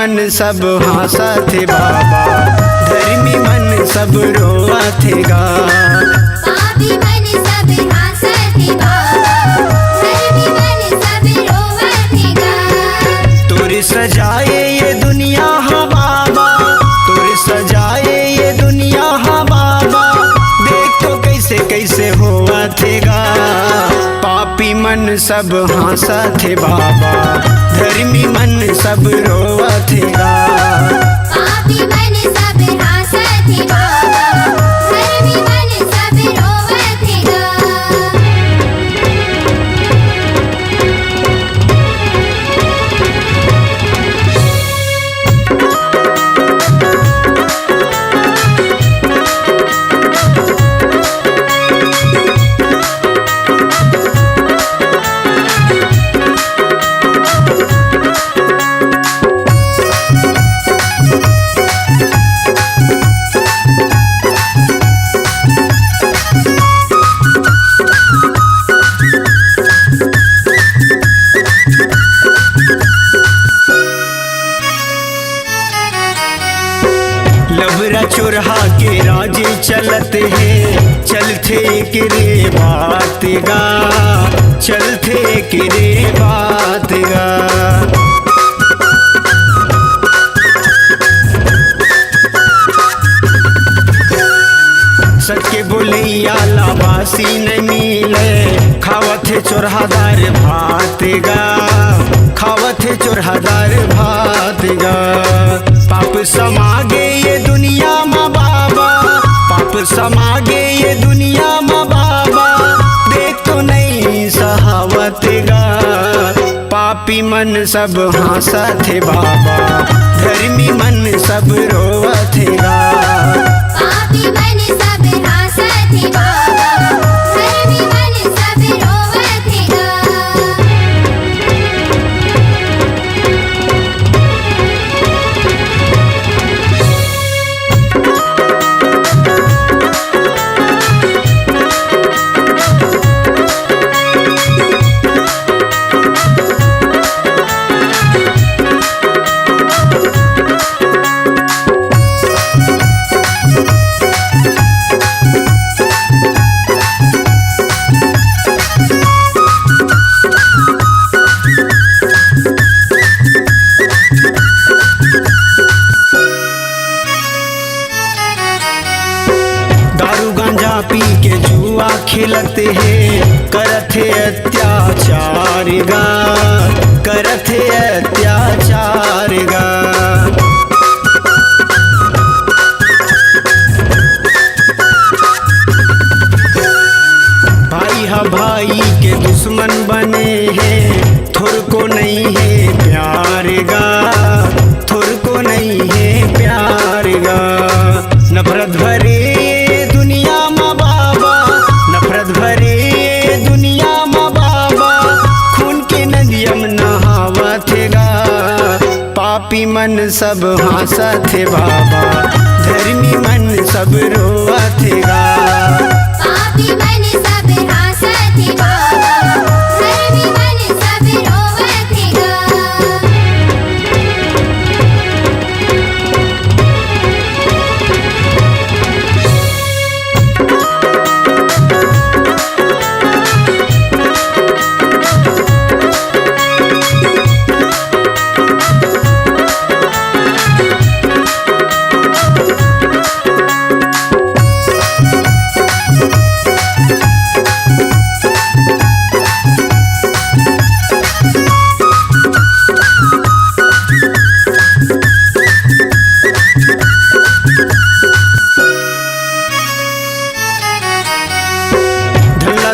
मन सब हंसा थे बाबा, धर्मी मन सब रोआ थे गा। पापी मन सब हंसा थे बाबा, धर्मी मन सब रोआ थे गा। तोरे सजाए ये दुनिया हा बाबा, तोरे सजाए ये दुनिया हा बाबा, देख तो कैसे कैसे हुआ थे गा। पापी मन सब हंसा थे बाबा, धर्मी मन सब रोआ थे गा। पापी मन सब हंसा थे बाबा, धर्मी मन सब रोआ थे गा। लबरा चोरहा के राजे चलते हैं, चलते के रे बात गा, चलते के रे बात गा। सच बोलैया लाबासी नहीं मिले, खावत है चोरहादार भात गा, खावत है चोरहादार भात गा। पाप समागे ये दुनिया माँ बाबा, पाप समागे ये दुनिया माँ बाबा, देख तो नहीं सहावत गा। पापी मन सब हंसा थे बाबा, धर्मी मन सब रोआ थे गा। पापी मन सब हंसा थे बाबा, धर्मी मन सब रोआ थे गा। दारू गांजा पी के जुआ खेलते हैं, करते अत्याचार गा, करते अत्याचार गा। भाई हा भाई के दुश्मन बने हैं, थोर को नहीं है प्यार गा, थोर को नहीं है प्यार गा। नफरत भरे दुनिया माँ बाबा, नफरत भरे दुनिया माँ बाबा, खून के नदियम नहावा थे गा। पापी मन सब हंसा थे बाबा, धर्मी मन सब रोआ थे गा। पापी मन सब हंसा थे बाबा, धर्मी मन सब रोआ थे गा।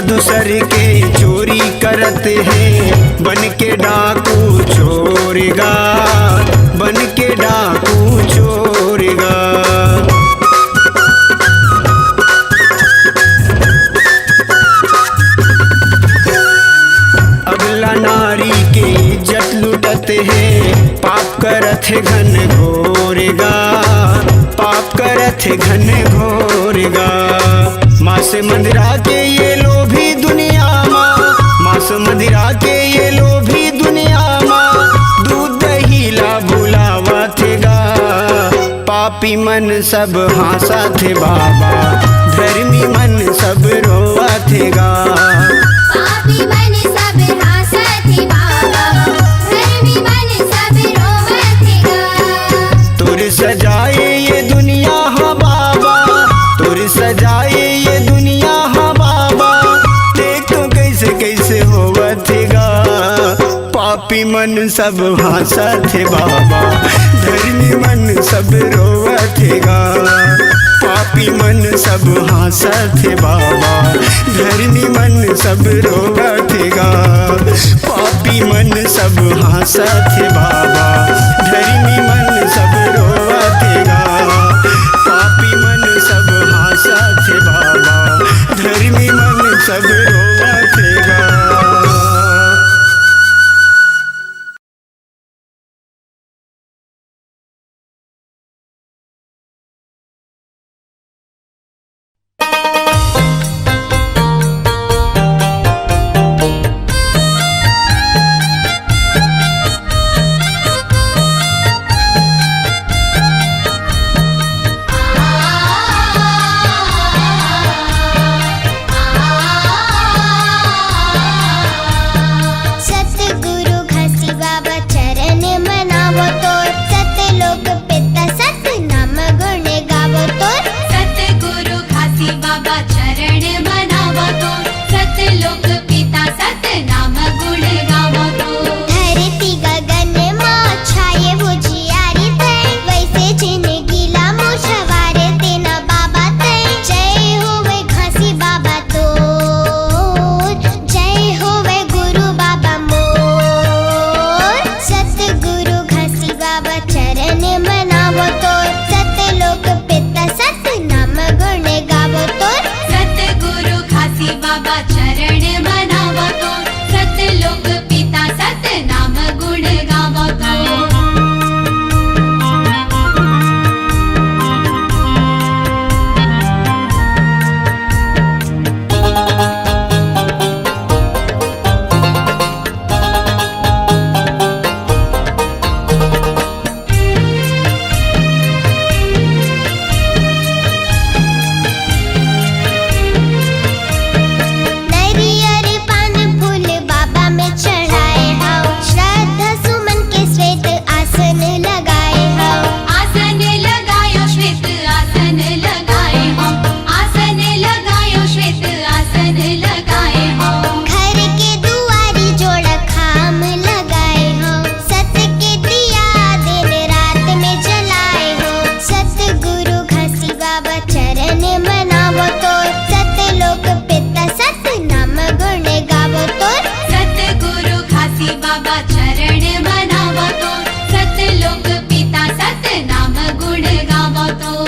दूसर के चोरी करते हैं, बन के डाकू चोरेगा, बन के डाकू चोरेगा। अगला नारी के इज्जत लुटते हैं, पाप करत है घन घोरेगा, पाप करत है घन घोरेगा। मांस मदिरा के ये लोभी दुनिया माँ, मांस मदिरा के ये लोभी दुनिया माँ, दूध दही ला भुलावा पापी मन सब हंसा थे बाबा, धर्मी मन सब रोआ थे गा। पापी मन सब हंसत थे बाबा, धर्मी मन सब रोवत थे गा। तुर सजाए ये दुनिया हा बाबा, तुर सजाए ये दुनिया हा बाबा, देख तो कैसे कैसे होवत गा। पापी मन सब हंसत थे बाबा, धर्मी मन सब रोवत गा। पापी मन सब हंसत थे बाबा, धर्मी मन सब रोवत गा। पापी मन सब हंसत थे बाबा, धर्मी मन सब रोवत गा। पापी मन सब हंसत थे बाबा, धर्मी मन सब रोवत गा। सतगुरु घसी बाबा चरण मनावो तोर, सतलोक पिता सत नाम गुण गावो तोर। सतगुरु घासी बाबा चरण मनावो तो, सतलोक पिता सत नाम गुण गावो तो। धरती गगन मां छाये बुझियारी तय, वैसे जिंदगी लामो सवारे तेना बाबा तय। जय होवे घासी बाबा तोर, जय होवे गुरु बाबा मोर। सतगुरु घासी बाबा चरण मनावो तोर, सतलोक पिता सत नाम गुण गावो तोर। सतगुरु घासी बाबा चरण मनावो तो, सतलोक पिता सत नाम गुण गावो तो। नरियर पान फूल बाबा में चढ़ाए हाओ, श्रद्धा सुमन के श्वेत आसन लगाए हाओ। आसन लगायो श्वेत आसन लगाए हो, आसन लगायो श्वेत आसन लगाए हो। घर के दुआरी जोड़ खाम लगाए हो, सत के दिया दिन रात में जलाए हो। सतगुरु घसी बाबा चरण मनावो तोर, सतलोक पिता सत नाम गुण गावो तोर। सतगुरु घासी बाबा चरण मनावो तो, सतलोक पिता सत नाम गुण गावो तो।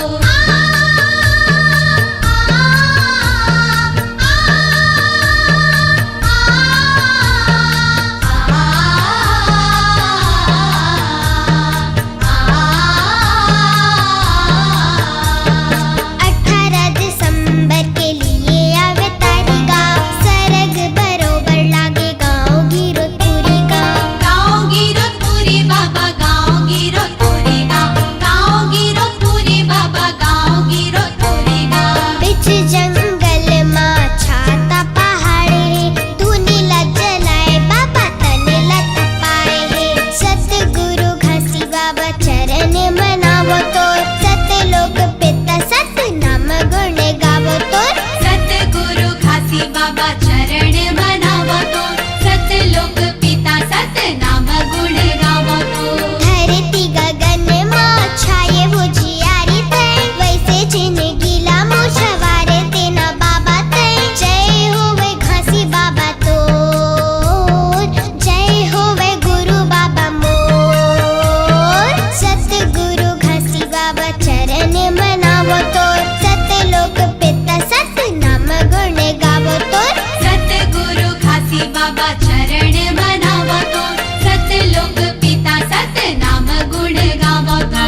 अठारह दिसंबर के लिए आवे तारीगा, सरग बरोबर लागे गाँव गिरोधपुरी गाँव। गाँव गिरोधपुरी बाबा गाँव गिरोधपुरी गाँव, गाँव गिरोधपुरी बाबा गाँव गिरोधपुरी गाँव। बिच जंगल माँ छाता पहाड़े, धुनी ला जलाए बाबा तने ला तपाए है। सतगुरु घसी बाबा चरण मनावो तोर, सतलोक पिता सत नाम गुण गावो तोर। सतगुरु घासी बाबा चरण मनावो तो, सतलोक पिता सत नाम गुण गावो तो। धरती गगन मां छाये बुझियारी तय, वैसे जिंदगी लामो सवारे तेना बाबा तय। जय होवे घासी बाबा तोर, जय होवे गुरु बाबा मोर। सतगुरु घासी बाबा चरण मनावो तोर, सतलोक पिता सत नाम गुण गावो तोर। सतगुरु घासी बाबा चरण मनावो तो, सतलोक पिता सत नाम गुण गावो तो।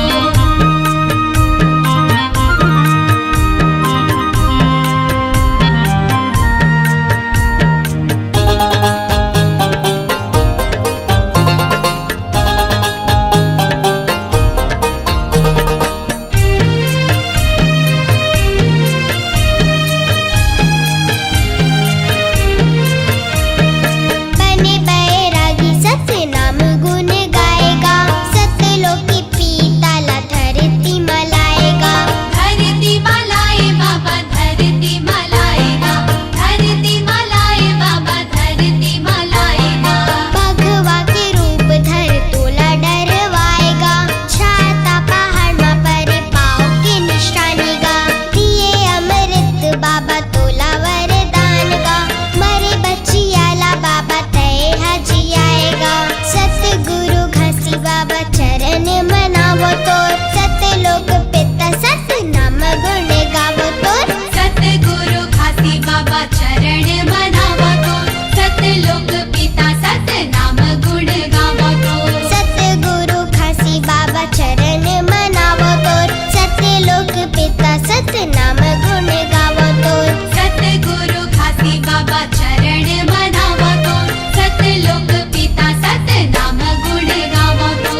पिता सतनाम गुण गावो तो सतगुरु खासी बाबा चरण मनावो तोर सत्य लोक पिता सतनाम गुण गावो तोर सतगुरु खासी बाबा चरण मनावो तो सतलोक पिता सतनाम गुण गावो तो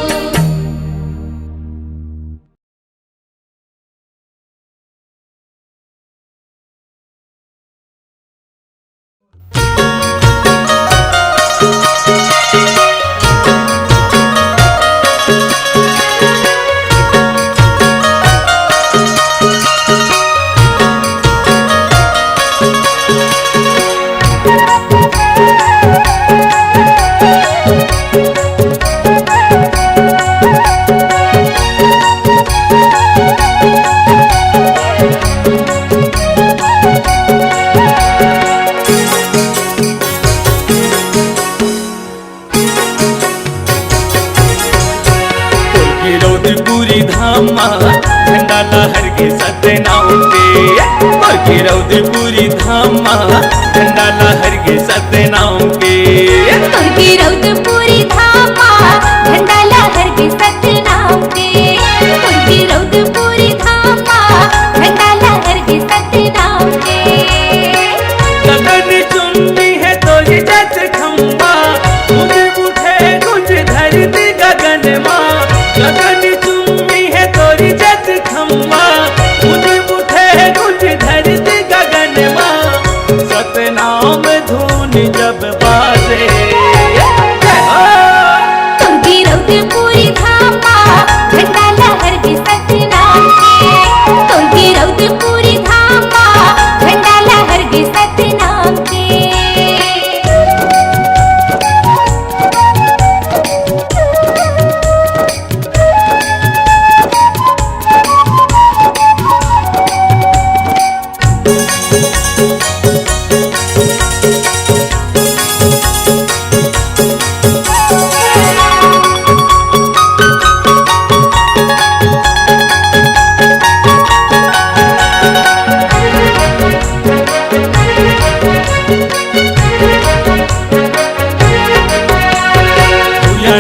रौद्रपुरी धाम झंडा लहर के सतनाम के रौद्रपुरी धाम झंडा लहर के सतनाम के तुर्की रौद्रपुरी धामा झंडा लहर के सतनाम के तुर्की रौद्रपुरी धामा झंडा लहर के सतनाम के गगन चुम्बी है तो ये जत खंबा गूंज उठे गूंज धरती गगन माँ गगन चुम्बी है तो ये जत खंबा गूंज उठे गूंज धरती गगन माँ सतनाम धुन जब बाजे तुर्की रौद्रपुरी धामा झंडा लहर के सतनाम के तुर्की रौद्रपुरी धामा झंडा लहर के सतनाम के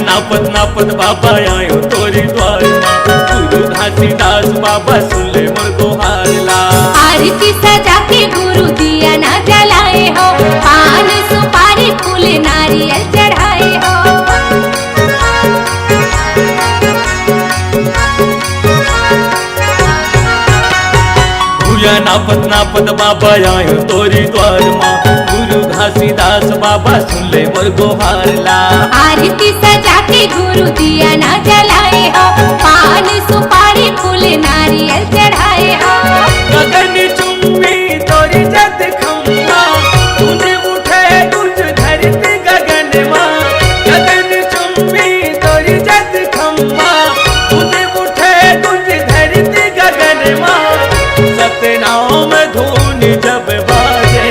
नापत नापत बाबा आयो तोरी द्वार गुरु घासीदास बाबा सुन ले मोर दोहारला आरती सजा के गुरु दिया ना जलाए हो पान सुपारी फूल नारियल चढ़ाए हो भूया नापत नापत बाबा आयो तोरी द्वार माँ गुरु घासीदास बाबा सुन ले मोर दोहारला आरती सजा के गुरु दिया ना जलाए हो पान सुपारी फूल नारियल चढ़ाए हो गगन चुम्बी तोरी जत खंबा गूंज उठे गूंज धरती गगन माँ गगन चुम्बी तोरी जत खंबा गूंज उठे गूंज धरती गगन माँ सतनाम धुन जब बाजे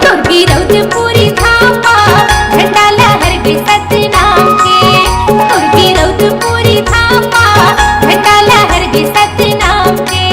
तुर्की रौद्रपुरी धामा झंडा लहर के सतनाम के तुर्की रौद्रपुरी धामा झंडा लहर के सतनाम के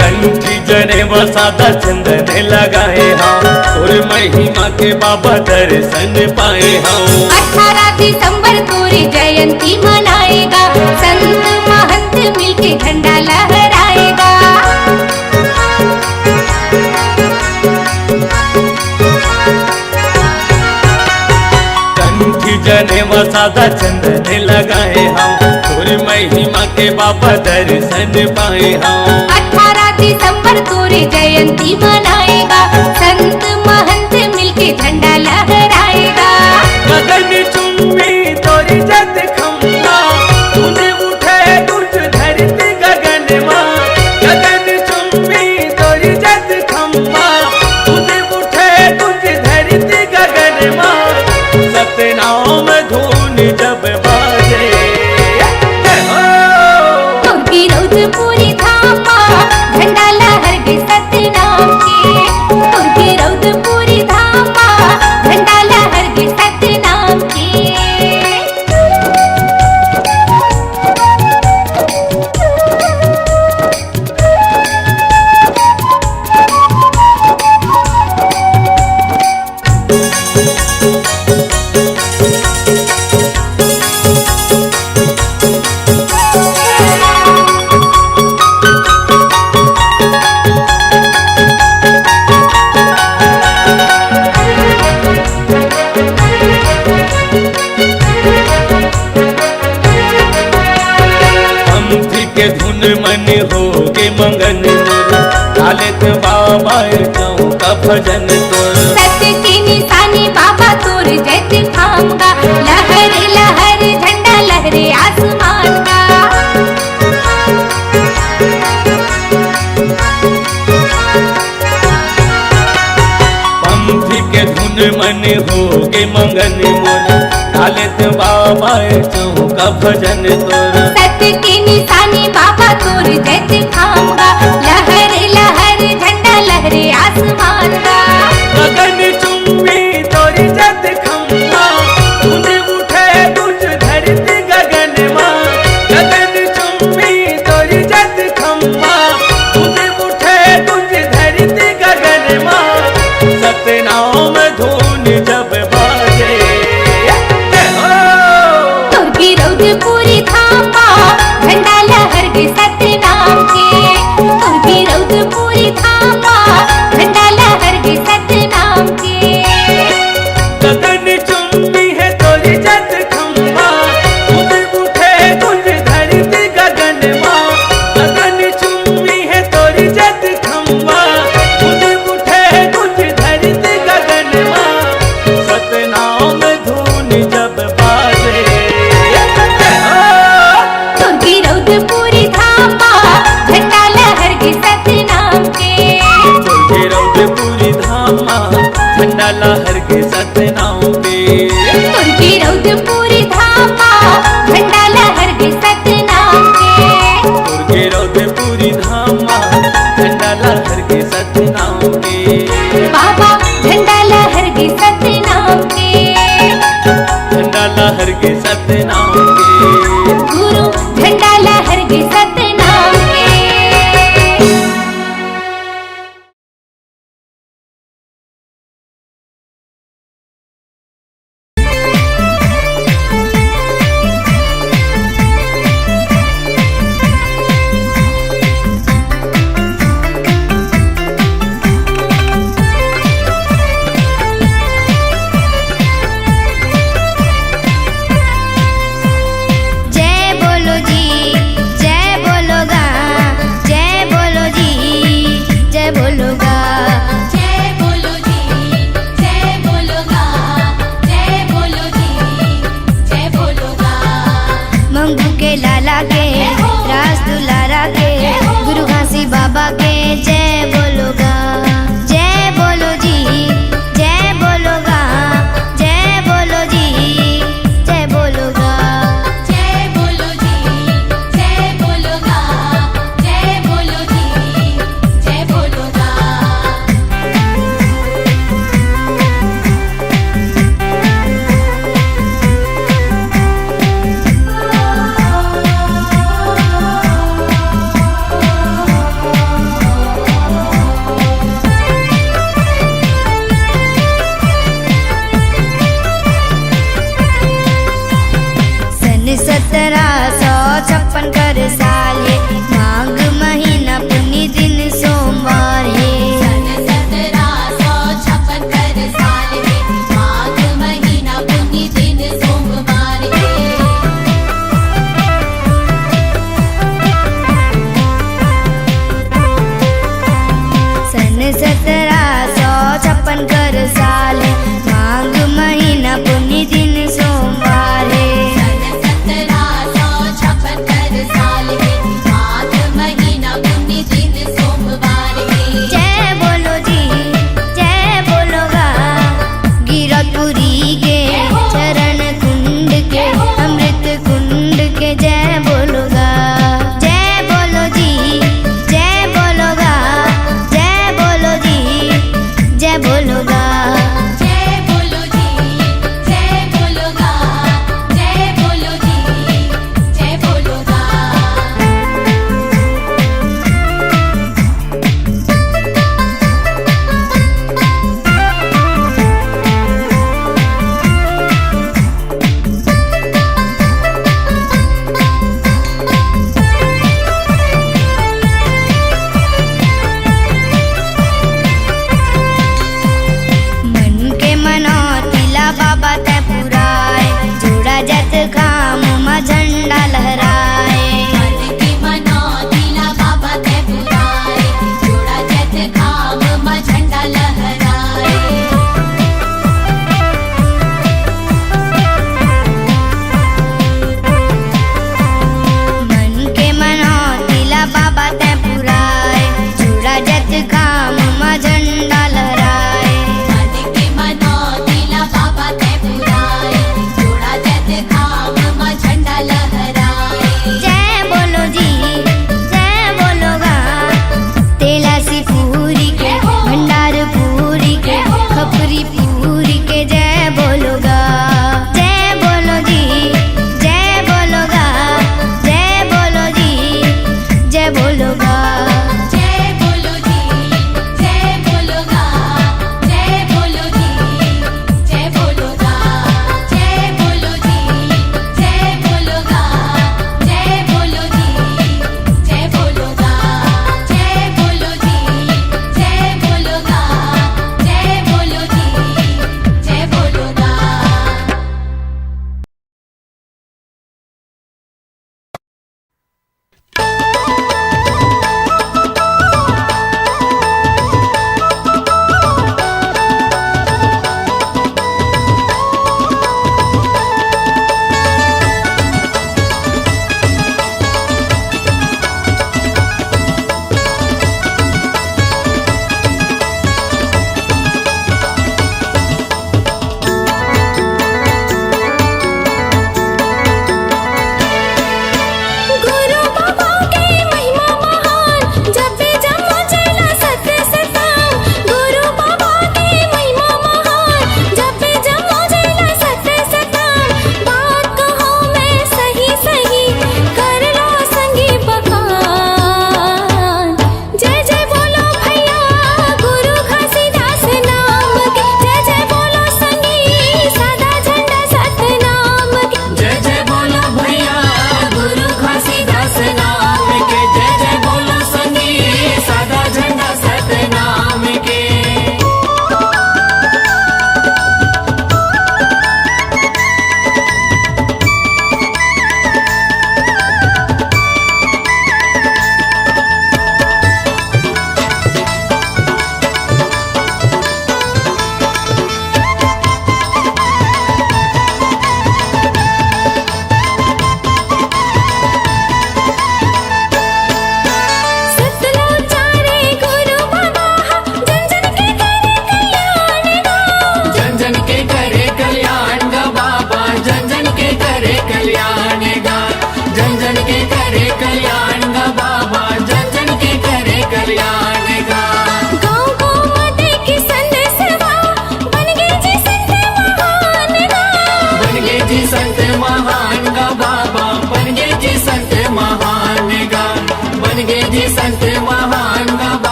कंठी जने वसादा चंदन लगाए हम और महिमा के बाबा दर्शन पाए हम 18 दिसंबर पूरी जयंती मनाएगा संत महंत मिलके झंडा लहराएगा कंठी जने वसादा चंदन लगाए हम और महिमा के बाबा दर्शन पाए हम 18 दिसंबर पूरी जयंती मनाएगा संत महंत मिलके झंडा लहराएगा गगन चुम्बी तोरी जत खंबा गूंज उठे गूंज धरती गगन माँ गगन चुम्बी तोरी बाबा चौका भजन तोर। सत्य की निशानी बाबा तोर जैसे थामगा, लहर लहर झंडा लहरे आसमान का। पंथी के धुन मन होगे मंगन मोर, डालित बाबा चौका भजन तोर। सत्य की निशानी बाबा तोर जैसे थामगा, लहर लहर झंडा लहरे आसमान का। गगन चुंबी तोरी जत खम्बा, तुझ उठे तुझ धरती गगन माँ। गगन चुंबी तोरी जत खम्बा, तुझ उठे तुझ धरती गगन माँ। सतनाम धुन जब बाजे, तोर की रौद पूरी थामा, झंडा लहर के सतनाम के। तोर की रौद पूरी थामा, झंडा लहर के सतनाम के। गगन चुंबी है तोरी जत खम्बा, तुझ उठे तुझ धरती गगन माँ। गगन चुंबी है तोरी जत खम्बा, तुझ उठे तुझ धरती गगन माँ। सतनाम धुन जब बाजे, तोर की रौद पूरी थामा, झंडा लहर के सतनाम के। तुझे रौद पूरी धामा, झंडा लहर के सतनाम पे। तोर की रौद पूरी थामा, झंडा लहर के सतनाम के। तुझे रौद पूरी धामा, झंडा लहर के सतनाम पे। बाबा झंडा लहर के सतनाम के। झंडा लहर के सतनाम के। गुरु झंडा लहर के सतनाम के। जय बोलो जी, जय बोलो गा, जय बोलो जी, जय बोलो गा। जय बोलो जी, जय बोलो गा, जय बोलो जी, जय बोलो गा। मंगू के लाला के, रास दुलारा के, गुरु घासी बाबा के जय बोलो गा। जय बोलो जी, जय बोलो गा, जय बोलो जी, जय बोलो गा। जय बोलो जी, जय बोलो गा, जय बोलो जी, जय बोलो गा। सन 1756 कर साल है, माघ महीना पुण्य दिन सोमवार है। सन 1756 कर साल है, माघ महीना पुण्य दिन सोमवार है। सन 1756 कर साल है, माघ महीना पुण्य दिन सोमवार है। सन 1756 कर साल है, माघ महीना पुण्य दिन सोमवार है। जय बोलो जी, जय बोलो गा, गिरपुरी के चरण कुंड के, अमृत कुंड के जय बोलो गा। जय बोलो जी, जय बोलो गा, जय बोलो जी,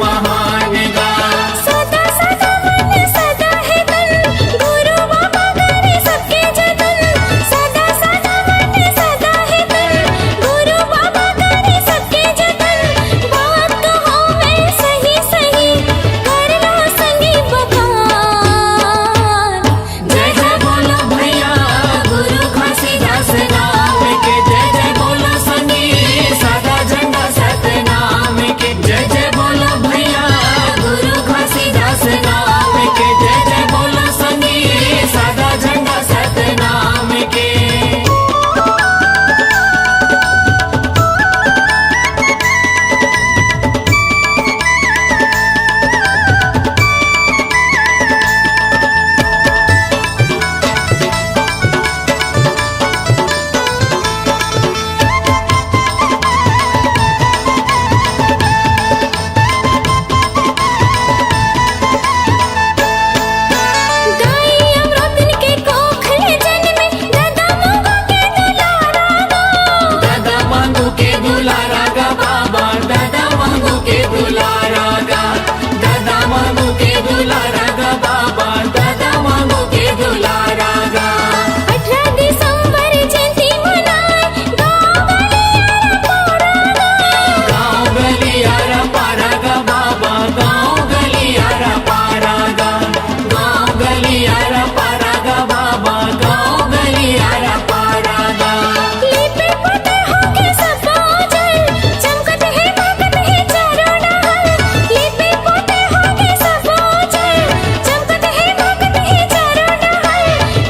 महान गा। सदा सदा मन सदा है तन, गुरु बाबा करे सबके जतन। सदा सदा मन सदा है तन, गुरु बाबा करे सबके जतन। बात कहो मैं सही सही, करना संगी बखान। जय जय बोलो भैया गुरु घासीदास नाम के, जय जय बोलो संगी सादा झंडा सतनाम के। जय जय बोलो भैया गुरु घासीदास नाम के, जय जय बोलो संगी सादा झंडा सतनाम के। गाई अमृतन के कोखले जन्मे, दादा मांगो के दुलारा गा। दादा मांगू के दुलारा गा बाबा, दादा मांगू के दुलारा गा। दादा मांगू के दुलारा गा बाबा, दादा मांगू के दुलारा गा। 18 दिसंबर जयंती मनाए, गाँव गलियारा पारा गा। गाँव गलियारा पारा गा बाबा, गाँव गलियारा पारा गा। गाँव गलियारा पारा गा बाबा, गाँव गलियारा पारा गा। लिपि पोते होके सब बाजल, चमकत है ताकत है चारों नहर। लिपि पोते होके सब बाजल, चमकत है ताकत है चारों नहर।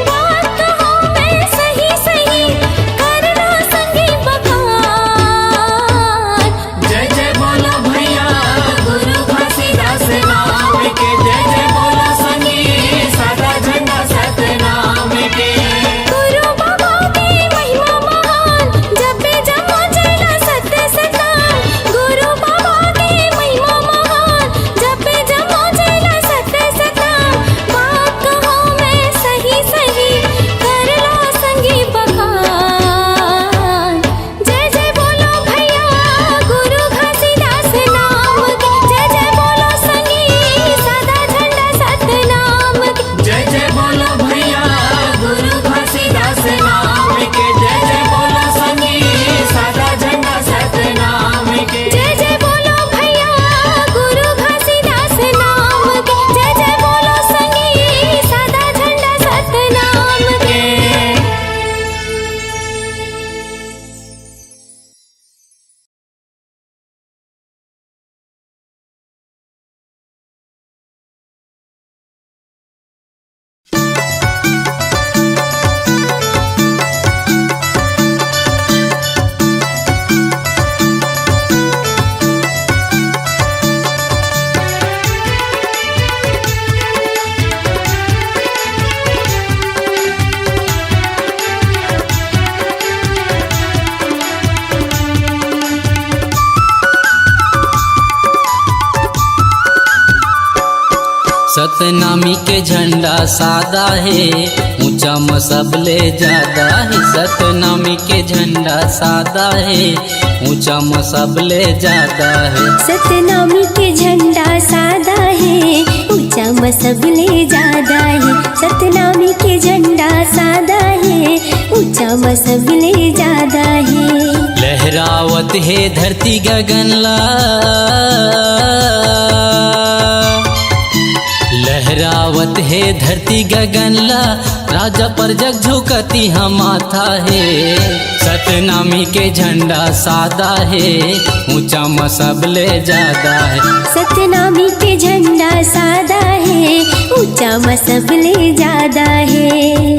बात कहो मैं सही सही, करना संगी बखान। जय जय बोलो भैया गुरु घासीदास नाम के, जय जय बोलो संगी सादा झंडा सतनाम के। गुरु बाबा की महिमा महान, जपे जपो चला सत्य सतान। गुरु बाबा की महिमा महान, जपे जपो चला सत्य सतान। बात कहो मैं सही सही, करना संगी बखान। जय जय बोलो भैया गुरु घासीदास नाम के, जय जय बोलो संगी सादा झंडा सतनाम के। जय जय बोलो भैया गुरु घासीदास नाम के, जय जय बोलो संगी सादा झंडा सतनाम के। जय जय बोलो भैया गुरु घासीदास नाम के, जय जय बोलो संगी सादा झंडा सतनाम के। सतनामी के झंडा सादा है, ऊंचा मसबले ज्यादा है। सतनामी के झंडा सादा है, ऊंचा मसबले ज्यादा है। सतनामी के झंडा सादा है, ऊंचा मसबले ज्यादा है। सतनामी के झंडा सादा है, ऊंचा मसबले ज्यादा है। लहरावत है धरती गगनला, लहरावत है धरती गगनला। राजा पर जग झुकती हम माथा है। सतनामी के झंडा सादा है, ऊंचा मसबले ज्यादा है। सतनामी के झंडा सादा है, ऊंचा मसबले ज्यादा है।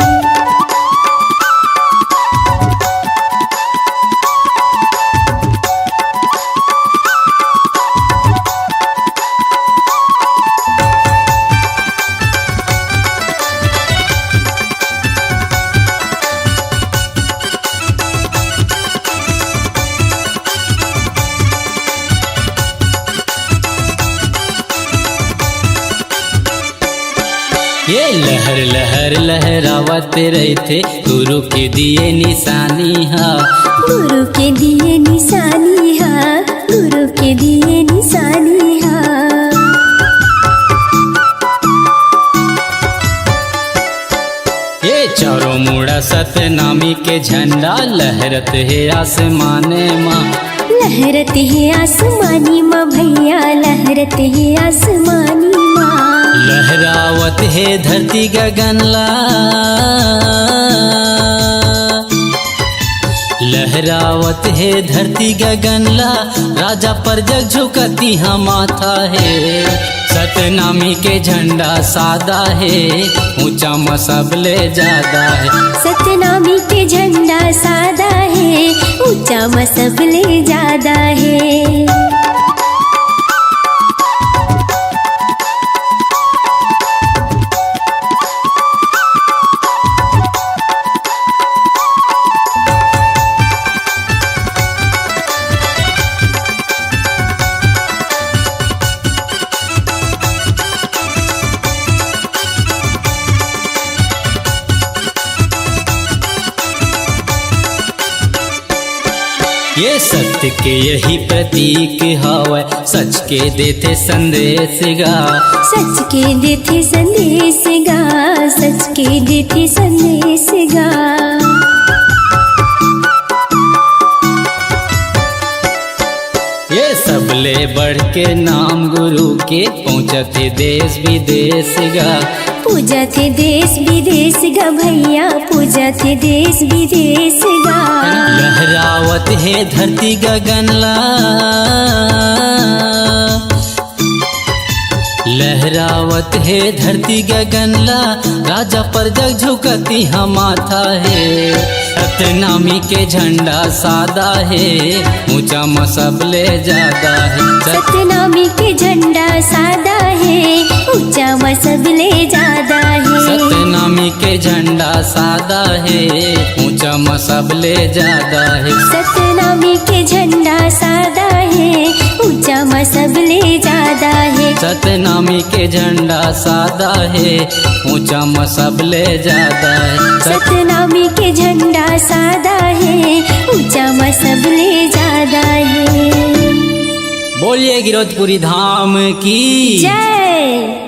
ये लहर लहर लहरावत रहते, गुरु के दिए निशानी हा। गुरु के दिए निशानी हा, गुरु के दिए निशानी हा। बड़ा सतनामी के झंडा लहरत है आसमाने माँ। लहरत है आसमानी माँ भैया, लहरत है आसमानी माँ। लहरावत है धरती गगनला, लहरावत है धरती गगनला, राजा पर जग झुकती हाँ माथा है। सतनामी के झंडा सादा है, ऊंचा मसबले ज्यादा है। सतनामी के झंडा सादा है, ऊंचा मसबले ज्यादा है। ये सत्य के यही प्रतीक हवै, सच के देते संदेश गा। सच के देते संदेश गा, सच के देते संदेश गा। ये सबले बढ़ के नाम गुरु के, पहुँचते देश विदेश गा। पूजा थे देश विदेश गा भैया, पूजा थे देश विदेश गा। लहरावत है धरती गगनला, लहरावत है धरती गगनला, राजा पर जग झुकती हाँ माथा है। सतनामी के झंडा सादा है, ऊंचा मसबले ज्यादा है। सतनामी के झंडा सादा है, ऊंचा मसबले ज्यादा है। सतनामी के झंडा सादा है, ऊंचा मसबले ज्यादा है। सतनामी के झंडा सादा है, ऊंचा मसबले ज्यादा है। सतनामी के झंडा सादा है, ऊंचा मसबले ज्यादा है। सतनामी के झंडा सादा है, ऊंचा मसबले ज्यादा है। बोलिए गिरौदपुरी धाम की जय।